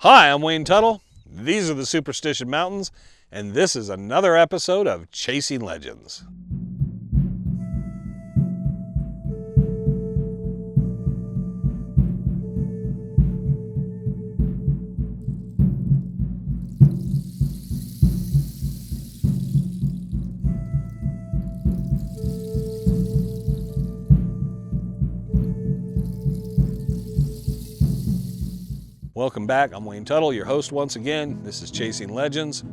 Hi, I'm Wayne Tuttle. These are the Superstition Mountains, and this is another episode of Chasing Legends. Welcome back. I'm Wayne Tuttle, your host once again. This is Chasing Legends.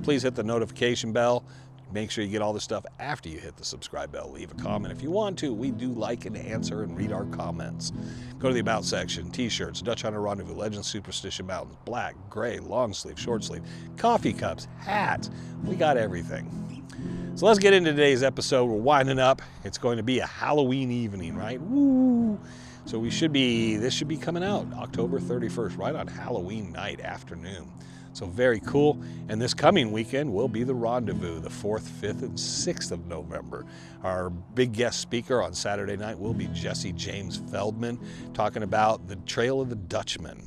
Please hit the notification bell. Make sure you get all this stuff after you hit the subscribe bell. Leave a comment if you want to. We do like and answer and read our comments. Go to the About section. T-shirts, Dutch Hunter Rendezvous, Legends, Superstition Mountains, black, gray, long sleeve, short sleeve, coffee cups, hats. We got everything. So let's get into today's episode. We're winding up. It's going to be a Halloween evening, right? Woo! So this should be coming out October 31st, right on Halloween night afternoon. So very cool. And this coming weekend will be the rendezvous, the 4th, 5th, and 6th of November. Our big guest speaker on Saturday night will be Jesse James Feldman, talking about the Trail of the Dutchman.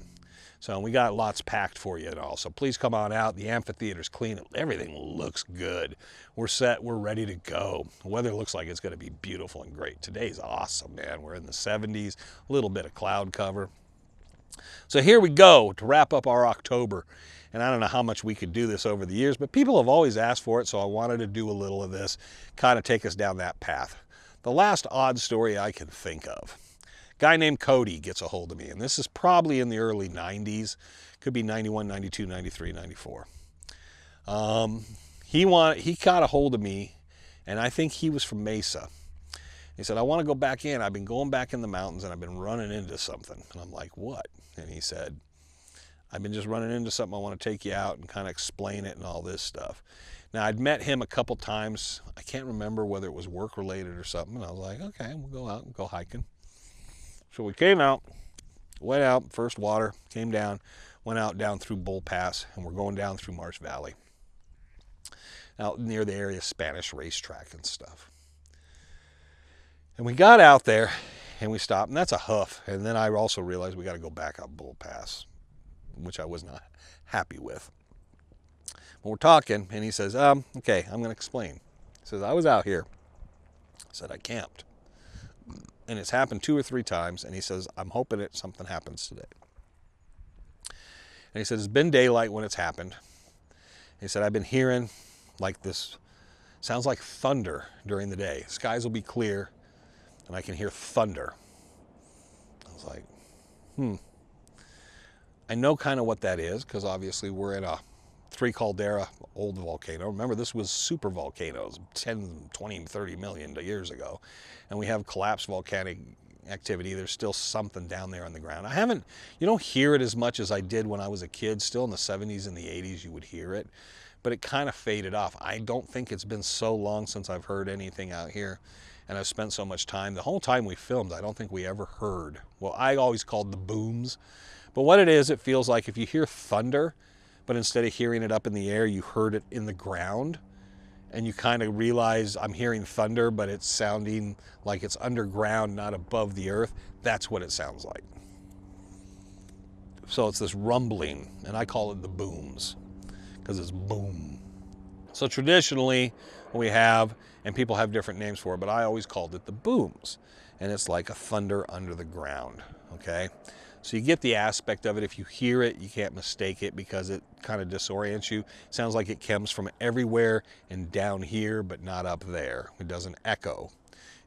So we got lots packed for you and all. So please come on out. The amphitheater's clean. Everything looks good. We're set. We're ready to go. The weather looks like it's going to be beautiful and great. Today's awesome, man. We're in the 70s, a little bit of cloud cover. So here we go to wrap up our October. And I don't know how much we could do this over the years, but people have always asked for it, so I wanted to do a little of this, kind of take us down that path. The last odd story I can think of. Guy named Cody gets a hold of me, and this is probably in the early 90s. Could be 91, 92, 93, 94. He got a hold of me, and I think he was from Mesa. He said, I want to go back in. I've been going back in the mountains, and I've been running into something. And I'm like, what? And he said, I've been just running into something. I want to take you out and kind of explain it and all this stuff. Now, I'd met him a couple times. I can't remember whether it was work-related or something. And I was like, okay, we'll go out and go hiking. So we came out, went out, first water, came down, went out down through Bull Pass, and we're going down through Marsh Valley, out near the area Spanish racetrack and stuff. And we got out there, and we stopped, and that's a huff. And then I also realized we got to go back up Bull Pass, which I was not happy with. But we're talking, and he says, okay, I'm going to explain. He says, I was out here. I said, I camped. And it's happened 2 or 3 times, and he says, I'm hoping something happens today. And he said, it's been daylight when it's happened. He said, I've been hearing like this, sounds like thunder during the day. Skies will be clear, and I can hear thunder. I was like, I know kind of what that is, because obviously we're in a 3 caldera old volcano. Remember, this was super volcanoes 10, 20, 30 million years ago. And we have collapsed volcanic activity. There's still something down there on the ground. You don't hear it as much as I did when I was a kid. Still in the 70s and the 80s you would hear it, but it kind of faded off. I don't think it's been so long since I've heard anything out here, and I've spent so much time. The whole time we filmed, I don't think we ever heard, well, I always called the booms, but what it is, it feels like if you hear thunder, but instead of hearing it up in the air, you heard it in the ground, and you kind of realize I'm hearing thunder, but it's sounding like it's underground, not above the earth. That's what it sounds like. So it's this rumbling, and I call it the booms, because it's boom. So traditionally, we have, and people have different names for it, but I always called it the booms, and it's like a thunder under the ground, okay? So you get the aspect of it. If you hear it, you can't mistake it because it kind of disorients you. It sounds like it comes from everywhere and down here, but not up there. It doesn't echo.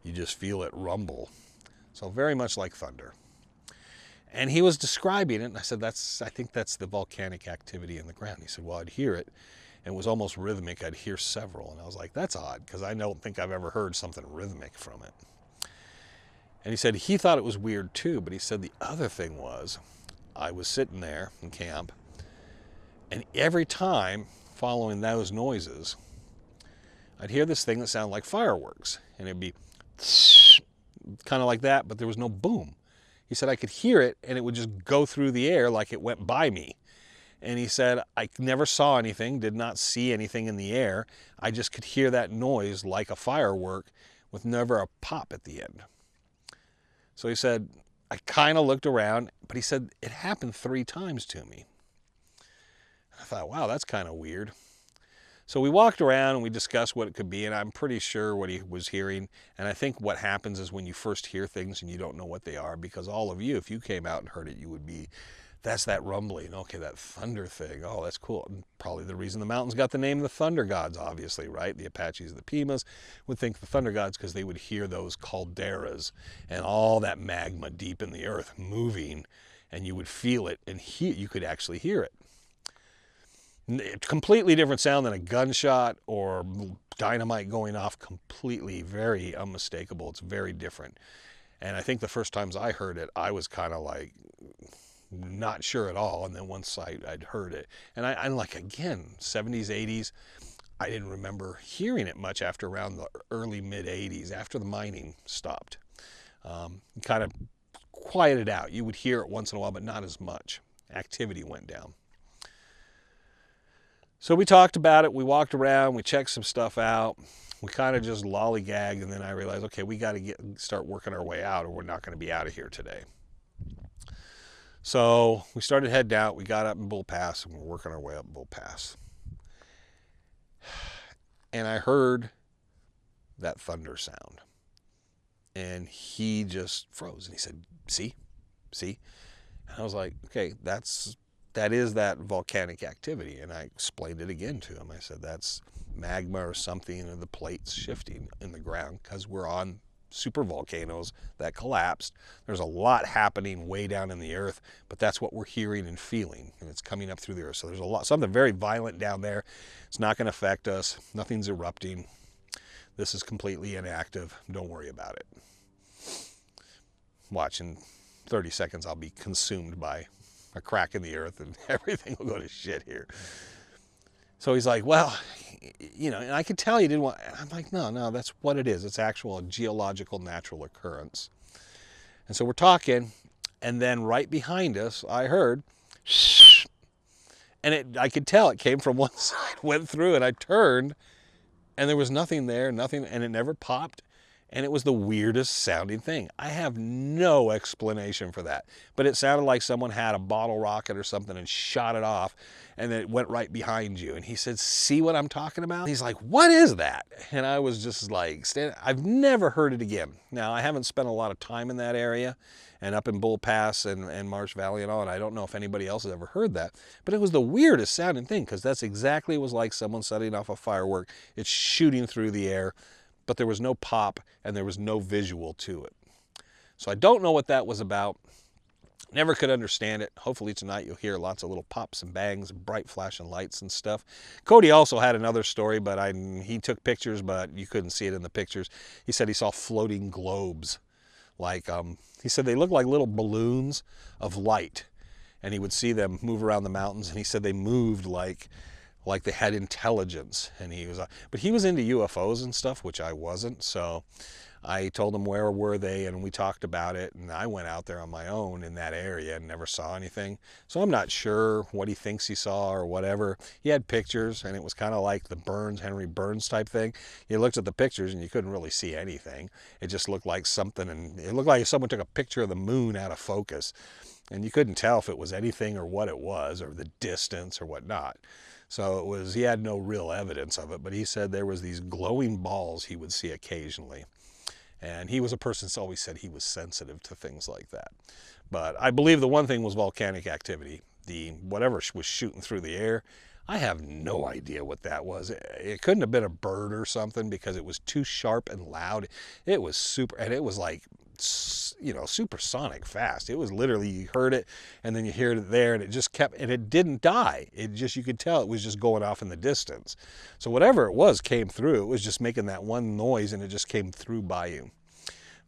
You just feel it rumble. So very much like thunder. And he was describing it, and I said, I think that's the volcanic activity in the ground. He said, well, I'd hear it, and it was almost rhythmic. I'd hear several, and I was like, that's odd, because I don't think I've ever heard something rhythmic from it. And he said he thought it was weird too, but he said the other thing was, I was sitting there in camp, and every time following those noises, I'd hear this thing that sounded like fireworks, and it'd be kind of like that, but there was no boom. He said I could hear it, and it would just go through the air like it went by me. And he said, I never saw anything, did not see anything in the air. I just could hear that noise like a firework with never a pop at the end. So he said, I kind of looked around, but he said it happened 3 times to me. I thought, wow, that's kind of weird. So we walked around and we discussed what it could be, and I'm pretty sure what he was hearing. And I think what happens is when you first hear things and you don't know what they are, because all of you, if you came out and heard it, you would be, that's that rumbling. Okay, that thunder thing. Oh, that's cool. And probably the reason the mountains got the name of the thunder gods, obviously, right? The Apaches, the Pimas would think the thunder gods because they would hear those calderas and all that magma deep in the earth moving, and you would feel it, and you could actually hear it. Completely different sound than a gunshot or dynamite going off. Completely, very unmistakable. It's very different. And I think the first times I heard it, I was kind of like not sure at all. And then once I'd heard it, and I'm like, again, 70s, 80s, I didn't remember hearing it much after around the early mid 80s, after the mining stopped. Kind of quieted out. You would hear it once in a while, but not as much. Activity went down. So we talked about it, we walked around, we checked some stuff out, we kind of just lollygagged, and then I realized, okay, we got to start working our way out or we're not going to be out of here today. So we started heading out, we got up in Bull Pass, and we're working our way up Bull Pass. And I heard that thunder sound. And he just froze, and he said, see? And I was like, okay, that is that volcanic activity. And I explained it again to him. I said, that's magma or something, and the plates shifting in the ground because we're on super volcanoes that collapsed. There's a lot happening way down in the earth, but that's what we're hearing and feeling, and it's coming up through the earth. So there's something very violent down there. It's not going to affect us. Nothing's erupting. This is completely inactive. Don't worry about it. Watch, in 30 seconds I'll be consumed by a crack in the earth and everything will go to shit here. So he's like, well, you know, and I could tell he didn't want, I'm like, no, that's what it is. It's actual geological natural occurrence. And so we're talking, and then right behind us, I heard, shh, and I could tell it came from one side, went through, and I turned, and there was nothing there, nothing, and it never popped. And it was the weirdest sounding thing. I have no explanation for that. But it sounded like someone had a bottle rocket or something and shot it off, and then it went right behind you. And he said, see what I'm talking about? He's like, what is that? And I was just like, I've never heard it again. Now, I haven't spent a lot of time in that area and up in Bull Pass and Marsh Valley and all, and I don't know if anybody else has ever heard that. But it was the weirdest sounding thing, because that's exactly, it was like someone setting off a firework. It's shooting through the air, but there was no pop and there was no visual to it. So I don't know what that was about. Never could understand it. Hopefully tonight you'll hear lots of little pops and bangs, bright flashing lights and stuff. Cody also had another story, but he took pictures, but you couldn't see it in the pictures. He said he saw floating globes. Like, he said they looked like little balloons of light, and he would see them move around the mountains, and he said they moved like they had intelligence. And but he was into UFOs and stuff, which I wasn't. So I told him where were they, and we talked about it, and I went out there on my own in that area and never saw anything. So I'm not sure what he thinks he saw or whatever. He had pictures, and it was kind of like the Henry Burns type thing. You looked at the pictures and you couldn't really see anything. It just looked like something, and it looked like someone took a picture of the moon out of focus, and you couldn't tell if it was anything or what it was or the distance or whatnot. So he had no real evidence of it, but he said there was these glowing balls he would see occasionally. And he was a person who always said he was sensitive to things like that. But I believe the one thing was volcanic activity. Whatever was shooting through the air, I have no idea what that was. It couldn't have been a bird or something, because it was too sharp and loud. It was super, and it was like, you know, supersonic fast. It was literally, you heard it and then you heard it there, and it just kept, and it didn't die. It just, you could tell it was just going off in the distance. So whatever it was came through. It was just making that one noise, and it just came through by you.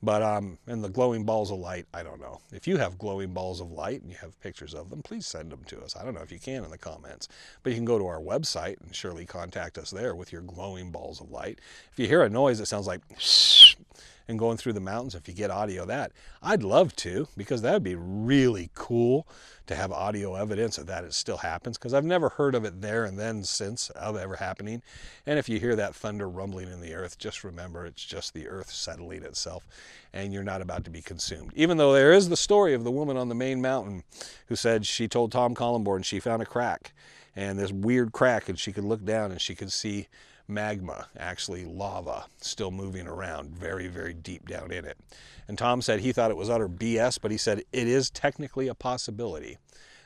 But and the glowing balls of light, I don't know. If you have glowing balls of light and you have pictures of them, please send them to us. I don't know if you can in the comments, but you can go to our website and surely contact us there with your glowing balls of light. If you hear a noise that sounds like shh, and going through the mountains, if you get audio of that. I'd love to, because that would be really cool to have audio evidence of that it still happens, because I've never heard of it there and then since of ever happening. And if you hear that thunder rumbling in the earth, just remember it's just the earth settling itself, and you're not about to be consumed. Even though there is the story of the woman on the main mountain who said she told Tom Collenborn she found a crack, and this weird crack, and she could look down and she could see magma, actually lava, still moving around very, very deep down in it. And Tom said he thought it was utter BS, but he said it is technically a possibility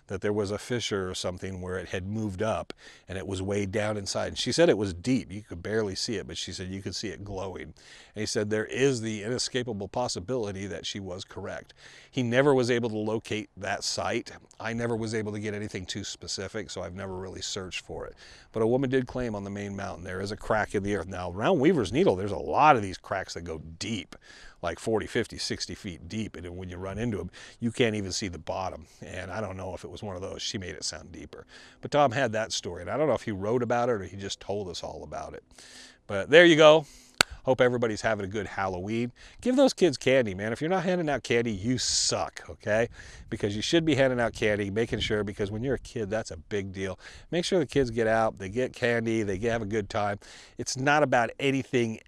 that there was a fissure or something where it had moved up and it was way down inside. And she said it was deep. You could barely see it, but she said you could see it glowing. And he said there is the inescapable possibility that she was correct. He never was able to locate that site. I never was able to get anything too specific, so I've never really searched for it. But a woman did claim on the main mountain there is a crack in the earth. Now, around Weaver's Needle, there's a lot of these cracks that go deep, like 40, 50, 60 feet deep. And when you run into them, you can't even see the bottom. And I don't know if it was one of those. She made it sound deeper. But Tom had that story. And I don't know if he wrote about it or he just told us all about it. But there you go. Hope everybody's having a good Halloween. Give those kids candy, man. If you're not handing out candy, you suck, okay? Because you should be handing out candy, making sure, because when you're a kid, that's a big deal. Make sure the kids get out, they get candy, they have a good time. It's not about anything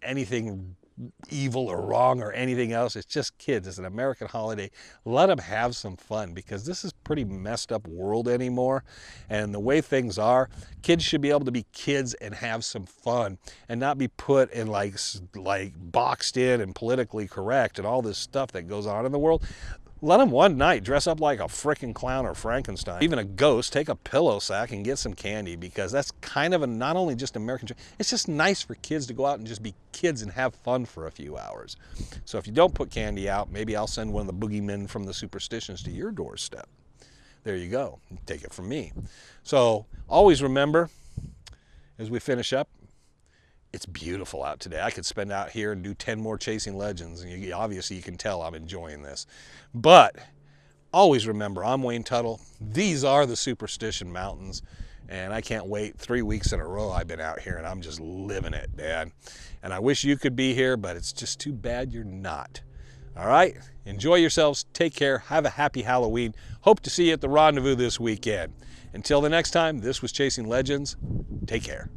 evil or wrong or anything else. It's just kids. It's an American holiday. Let them have some fun, because this is a pretty messed up world anymore. And the way things are, kids should be able to be kids and have some fun and not be put in like boxed in and politically correct and all this stuff that goes on in the world. Let them one night dress up like a frickin' clown or Frankenstein, even a ghost, take a pillow sack and get some candy, because that's kind of not only just American, it's just nice for kids to go out and just be kids and have fun for a few hours. So if you don't put candy out, maybe I'll send one of the boogeymen from the Superstitions to your doorstep. There you go. Take it from me. So always remember, as we finish up, it's beautiful out today. I could spend out here and do 10 more Chasing Legends, and obviously you can tell I'm enjoying this. But always remember, I'm Wayne Tuttle. These are the Superstition Mountains, and I can't wait. 3 weeks in a row I've been out here, and I'm just living it, man. And I wish you could be here, but it's just too bad you're not. All right? Enjoy yourselves. Take care. Have a happy Halloween. Hope to see you at the rendezvous this weekend. Until the next time, this was Chasing Legends. Take care.